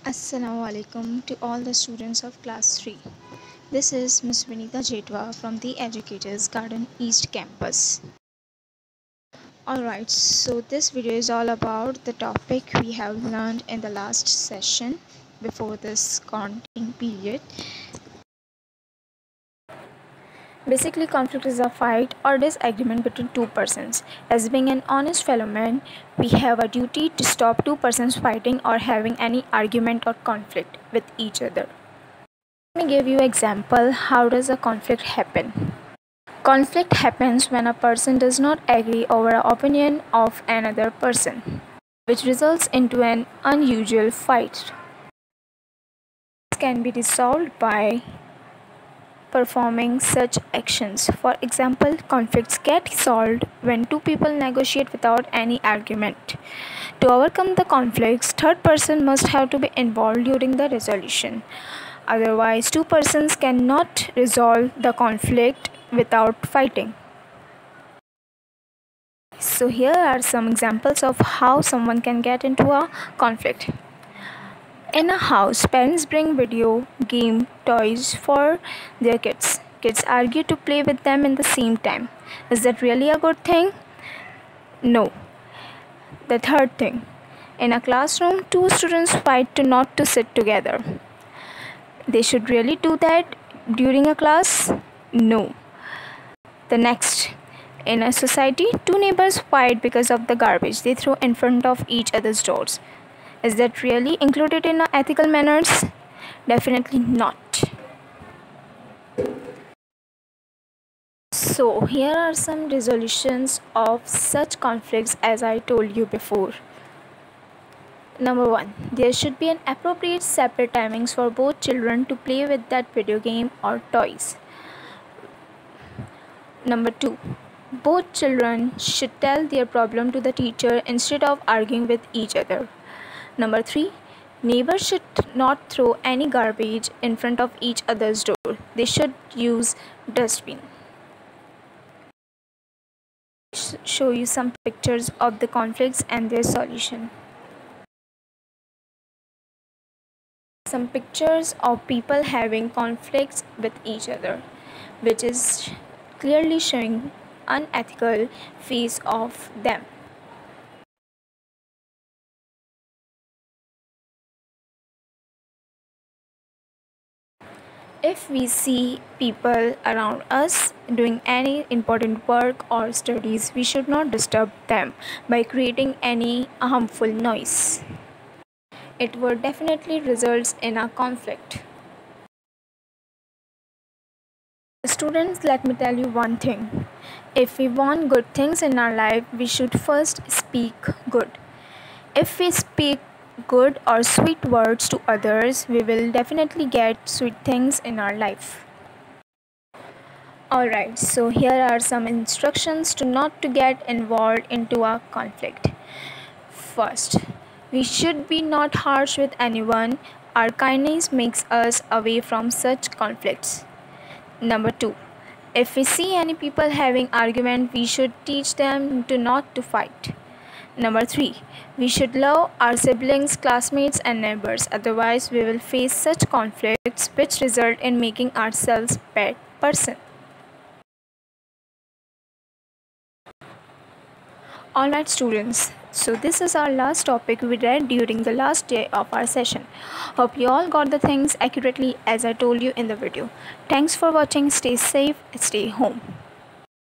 Assalamu alaikum to all the students of class 3. This is Ms. Vinita Jetwa from the Educators Garden East Campus. Alright, so this video is all about the topic we have learned in the last session before this quarantine period. Basically, conflict is a fight or disagreement between two persons. As being an honest fellow man, we have a duty to stop two persons fighting or having any argument or conflict with each other. Let me give you an example. How does a conflict happen? Conflict happens when a person does not agree over an opinion of another person, which results into an unusual fight. This can be resolved by performing such actions. For example, conflicts get solved when two people negotiate without any argument. To overcome the conflicts, third person must have to be involved during the resolution. Otherwise, two persons cannot resolve the conflict without fighting. So here are some examples of how someone can get into a conflict. In a house, parents bring video game toys for their kids. Kids argue to play with them in the same time. Is that really a good thing? No. The third thing. In a classroom, two students fight to not to sit together. They should really do that during a class? No. The next. In a society, two neighbors fight because of the garbage they throw in front of each other's doors. Is that really included in our ethical manners? Definitely not. So here are some resolutions of such conflicts as I told you before. Number 1. There should be an appropriate separate timings for both children to play with that video game or toys. Number 2. Both children should tell their problem to the teacher instead of arguing with each other. Number 3. Neighbors should not throw any garbage in front of each other's door. They should use dustbin. Show you some pictures of the conflicts and their solution. Some pictures of people having conflicts with each other, which is clearly showing unethical face of them. If we see people around us doing any important work or studies, we should not disturb them by creating any harmful noise. It would definitely result in a conflict. Students, let me tell you one thing. If we want good things in our life, we should first speak good. If we speak good or sweet words to others, we will definitely get sweet things in our life. Alright, so here are some instructions to not to get involved into a conflict. First, we should be not harsh with anyone. Our kindness makes us away from such conflicts. Number 2, if we see any people having argument, we should teach them to not to fight. Number 3, we should love our siblings, classmates and neighbors. Otherwise, we will face such conflicts which result in making ourselves bad person. Alright students, so this is our last topic we read during the last day of our session. Hope you all got the things accurately as I told you in the video. Thanks for watching. Stay safe, stay home.